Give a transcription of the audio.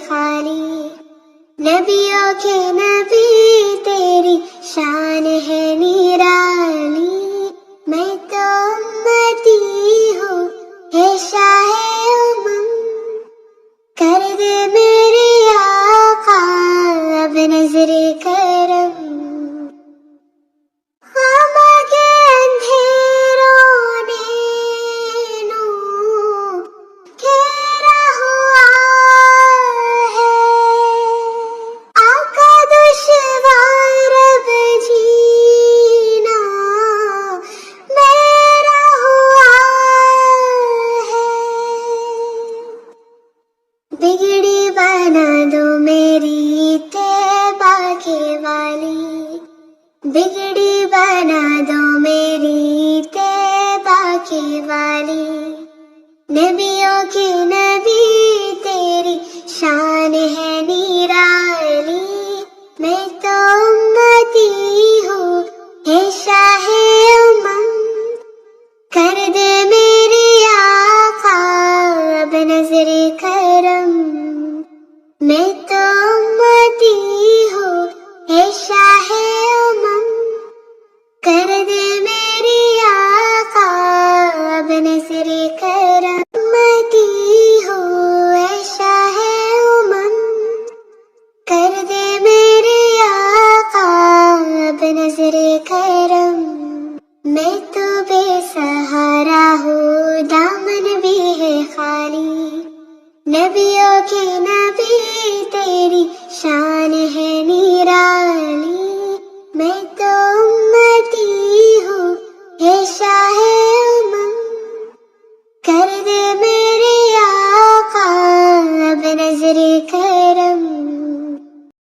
خالی، نبیوں کے نبی تیری شان ہے نرالی، میں تو امتی ہوں ہے شاہ امم، کر دے میرے آقا اب نظر کرم، غم کے اندھیروں نے نور گھیرا ہوا ہے، آقا دشوار اب جینا میرا ہوا ہے، بگڑی بنا دو میری طیبہ کے والی، بگڑی بنا دو میری طیبہ کے والی، نبیوں کے نبی تیری شان ہے نرالی، میں تو امتی ہوں ہے شاہ امم، کر دے میرے آقا اب نظر کرم، میں تو امتی ہوں ہے شاہ امم، کر دے میرے آقا اب نظر کرم، امتی ہوں ہے شاہ امم، کر دے میرے آقا اب نظر کرم۔